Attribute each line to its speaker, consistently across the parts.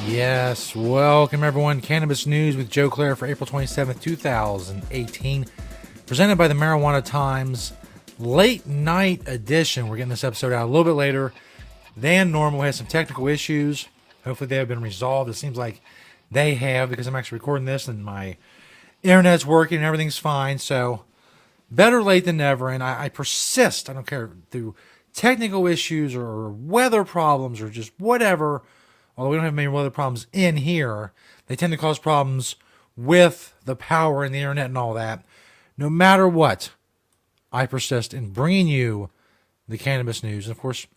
Speaker 1: Yes, welcome everyone. Cannabis news with Joe Klare for April 27th, 2018. Presented by the Marijuana Times late night edition. We're getting this episode out a little bit later than normal. We had some technical issues. Hopefully they have been resolved. It seems like they have because I'm actually recording this and my internet's working and everything's fine. So better late than never. And I persist. I don't care through technical issues or weather problems or just whatever. Although we don't have many weather problems in here, they tend to cause problems with the power and the internet and all that. No matter what, I persist in bringing you the cannabis news. And of course,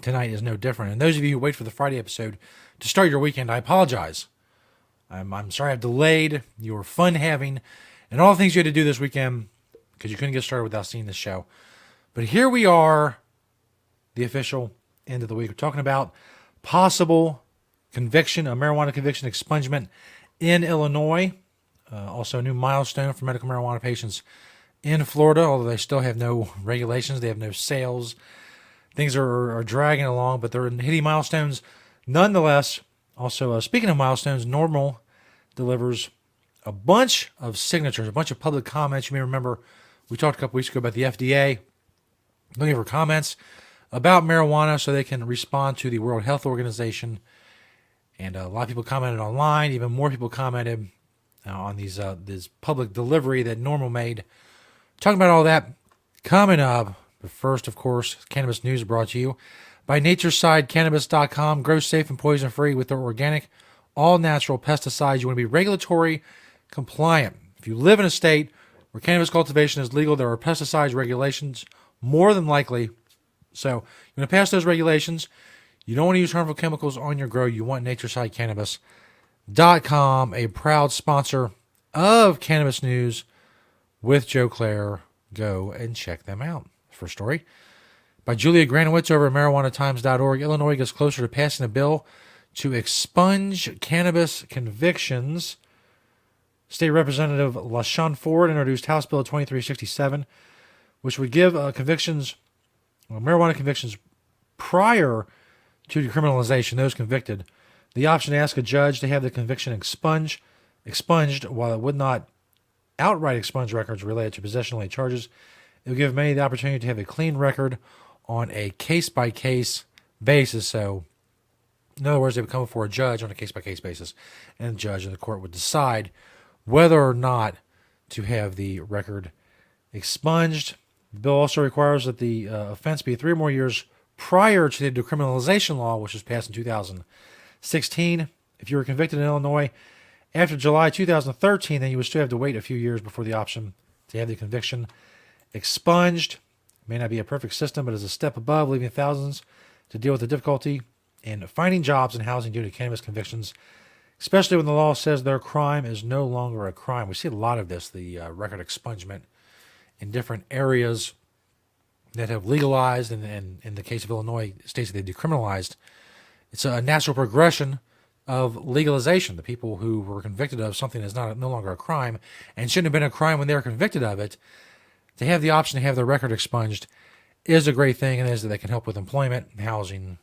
Speaker 1: tonight is no different. And those of you who wait for the Friday episode to start your weekend, I apologize. I'm sorry I've delayed your fun having and all the things you had to do this weekend because you couldn't get started without seeing this show. But here we are, the official end of the week. We're talking about possible conviction, a marijuana conviction expungement in Illinois. Also a new milestone for medical marijuana patients in Florida, although they still have no regulations. They have no sales. Things are dragging along, but they're hitting milestones nonetheless. Also, speaking of milestones, NORML delivers a bunch of signatures, a bunch of public comments. You may remember we talked a couple weeks ago about the FDA looking for comments about marijuana so they can respond to the World Health Organization. And a lot of people commented online. Even more people commented on this public delivery that NORML made. Talking about all that coming up. But first, of course, Cannabis News brought to you by NatureSideCannabis.com. Grow safe and poison-free with their organic, all-natural pesticides. You want to be regulatory compliant. If you live in a state where cannabis cultivation is legal, there are pesticide regulations more than likely. So you want to pass those regulations. You don't want to use harmful chemicals on your grow. You want NatureSideCannabis.com, a proud sponsor of Cannabis News with Joe Klare. Go and check them out. First story by Julia Granowitz over at MarijuanaTimes.org. Illinois gets closer to passing a bill to expunge cannabis convictions. State Representative LaShawn Ford introduced House Bill 2367, which would give marijuana convictions prior to decriminalization, those convicted, the option to ask a judge to have the conviction expunged, while it would not outright expunge records related to possession-related charges. It would give many the opportunity to have a clean record on a case-by-case basis. So, in other words, they would come before a judge on a case-by-case basis, and the judge and the court would decide whether or not to have the record expunged. The bill also requires that the offense be 3 or more years prior to the decriminalization law, which was passed in 2016. If you were convicted in Illinois after July 2013, then you would still have to wait a few years before the option to have the conviction expunged. It may not be a perfect system, but is a step above, leaving thousands to deal with the difficulty in finding jobs and housing due to cannabis convictions, especially when the law says their crime is no longer a crime. We see a lot of this, the record expungement in different areas that have legalized, and in the case of Illinois, states that they've decriminalized. It's a natural progression of legalization. The people who were convicted of something that's no longer a crime and shouldn't have been a crime when they were convicted of it, to have the option to have their record expunged is a great thing, and is that they can help with employment, housing,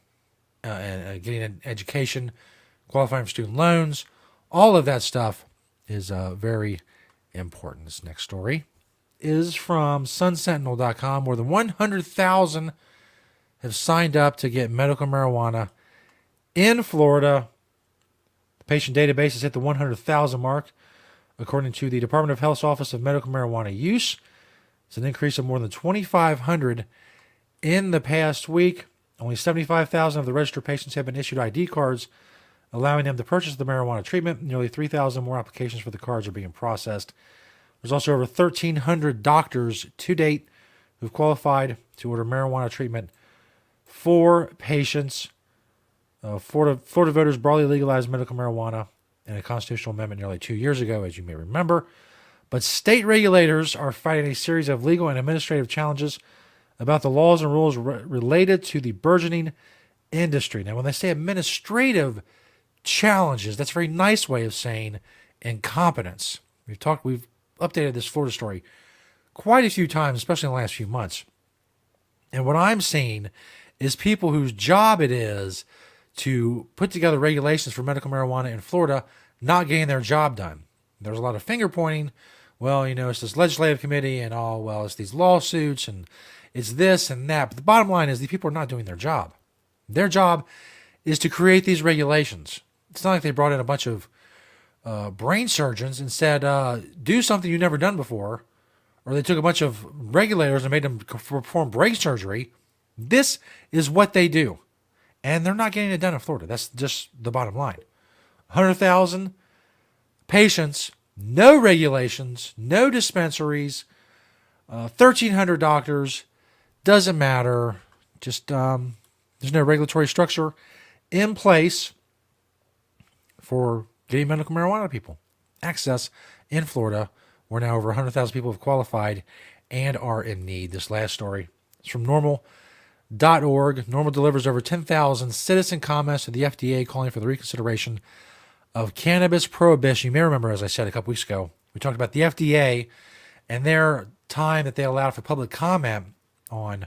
Speaker 1: and getting an education, qualifying for student loans. All of that stuff is very important. This next story is from sunsentinel.com. More than 100,000 have signed up to get medical marijuana in Florida. The patient database has hit the 100,000 mark, according to the Department of Health's Office of Medical Marijuana Use. It's an increase of more than 2,500 in the past week. Only 75,000 of the registered patients have been issued ID cards, allowing them to purchase the marijuana treatment. Nearly 3,000 more applications for the cards are being processed. There's also over 1,300 doctors to date who've qualified to order marijuana treatment for patients. Florida voters broadly legalized medical marijuana in a constitutional amendment nearly 2 years ago, as you may remember. But state regulators are fighting a series of legal and administrative challenges about the laws and rules related to the burgeoning industry. Now, when they say administrative challenges, that's a very nice way of saying incompetence. We've updated this Florida story quite a few times, especially in the last few months. And what I'm seeing is people whose job it is to put together regulations for medical marijuana in Florida not getting their job done. There's a lot of finger pointing. Well, it's this legislative committee and all, well, it's these lawsuits and it's this and that. But the bottom line is these people are not doing their job. Their job is to create these regulations. It's not like they brought in a bunch of brain surgeons and said, do something you've never done before. Or they took a bunch of regulators and made them perform brain surgery. This is what they do. And they're not getting it done in Florida. That's just the bottom line. 100,000 patients, no regulations, no dispensaries, 1,300 doctors. Doesn't matter. Just there's no regulatory structure in place for getting medical marijuana to people. Access in Florida, where now over 100,000 people have qualified and are in need. This last story is from NORML.org. NORML delivers over 10,000 citizen comments to the FDA calling for the reconsideration of cannabis prohibition. You may remember, as I said a couple weeks ago, we talked about the FDA and their time that they allowed for public comment on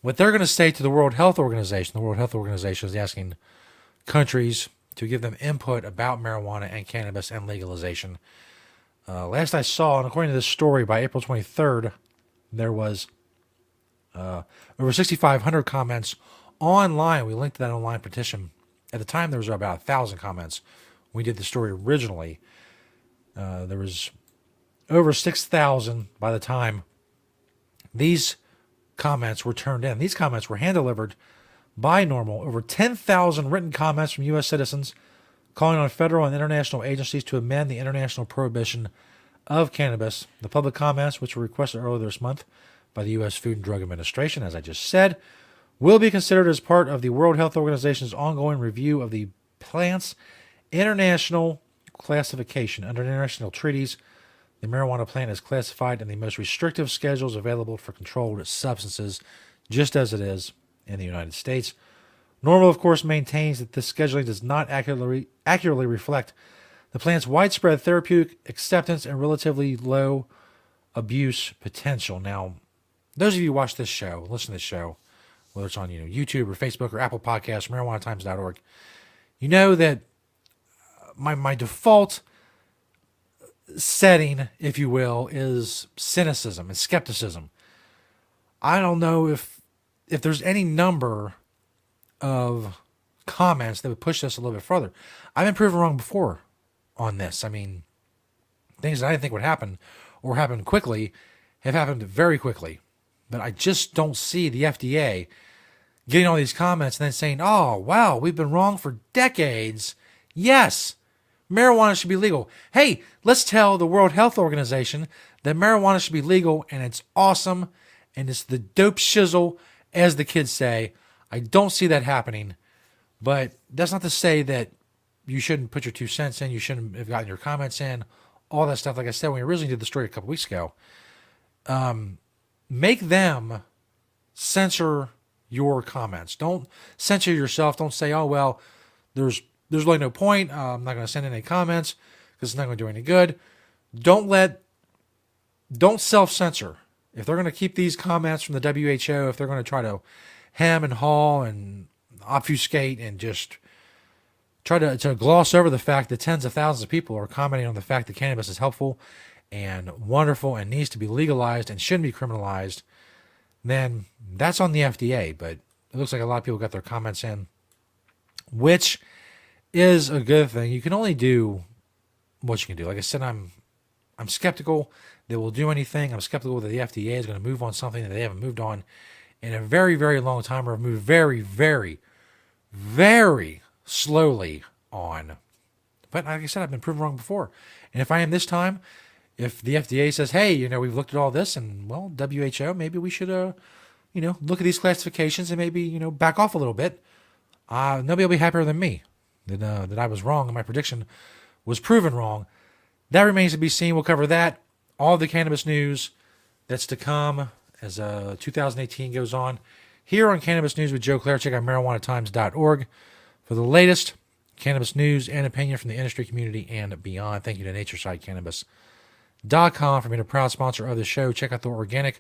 Speaker 1: what they're going to say to the World Health Organization. The World Health Organization is asking countries to give them input about marijuana and cannabis and legalization. Last I saw, and according to this story, by April 23rd, there was over 6,500 comments online. We linked to that online petition. At the time, there was about 1,000 comments. We did the story originally. There was over 6,000 by the time these comments were turned in. These comments were hand-delivered by NORML. Over 10,000 written comments from U.S. citizens calling on federal and international agencies to amend the international prohibition of cannabis. The public comments, which were requested earlier this month by the U.S. Food and Drug Administration, as I just said, will be considered as part of the World Health Organization's ongoing review of the plant's international classification. Under international treaties, the marijuana plant is classified in the most restrictive schedules available for controlled substances, just as it is in the United States. NORML, of course, maintains that this scheduling does not accurately reflect the plant's widespread therapeutic acceptance and relatively low abuse potential. Now, those of you who watch this show, listen to this show, whether it's on YouTube or Facebook or Apple Podcasts, marijuanatimes.org, you know that my default setting, if you will, is cynicism and skepticism. I don't know if there's any number of comments that would push this a little bit further. I've been proven wrong before on this. I mean, things that I didn't think would happen or happen quickly have happened very quickly. But I just don't see the FDA getting all these comments and then saying, oh, wow, we've been wrong for decades. Yes, marijuana should be legal. Hey, let's tell the World Health Organization that marijuana should be legal and it's awesome and it's the dope shizzle, as the kids say. I don't see that happening, but that's not to say that you shouldn't put your 2 cents in. You shouldn't have gotten your comments in, all that stuff. Like I said, when we originally did the story a couple weeks ago, make them censor your comments. Don't censor yourself. Don't say, oh, well, there's really no point. I'm not going to send in any comments because it's not going to do any good. Don't self-censor. If they're going to keep these comments from the WHO, if they're going to try to hem and haw and obfuscate and just try to gloss over the fact that tens of thousands of people are commenting on the fact that cannabis is helpful and wonderful and needs to be legalized and shouldn't be criminalized, then that's on the FDA. But it looks like a lot of people got their comments in, which is a good thing. You can only do what you can do. Like I said, I'm skeptical that we'll do anything. I'm skeptical that the FDA is going to move on something that they haven't moved on in a very, very long time, or have moved very, very, very slowly on. But like I said, I've been proven wrong before. And if I am this time, if the FDA says, hey, we've looked at all this and, well, WHO, maybe we should, look at these classifications and maybe, back off a little bit, nobody will be happier than me that I was wrong and my prediction was proven wrong. That remains to be seen. We'll cover that, all the cannabis news that's to come as 2018 goes on here on Cannabis News with Joe Klare. Check out marijuanatimes.org for the latest cannabis news and opinion from the industry community and beyond. Thank you to NatureSideCannabis.com for being a proud sponsor of the show. Check out the organic,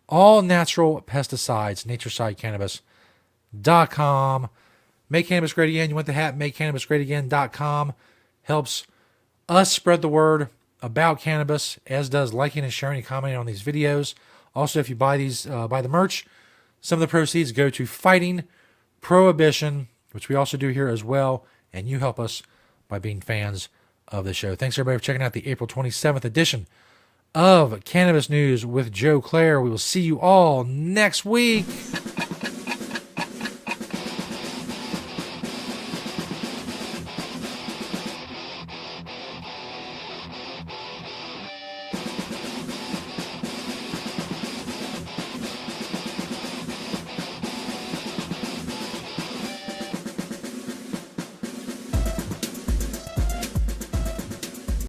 Speaker 1: all natural pesticides, NatureSideCannabis.com. Make Cannabis Great Again. You want the hat, makecannabisgreatagain.com. Helps us spread the word about cannabis, as does liking and sharing and commenting on these videos. Also, if you buy the merch, some of the proceeds go to fighting prohibition, which we also do here as well, and you help us by being fans of the show. Thanks, everybody, for checking out the April 27th edition of Cannabis News with Joe Klare. We will see you all next week.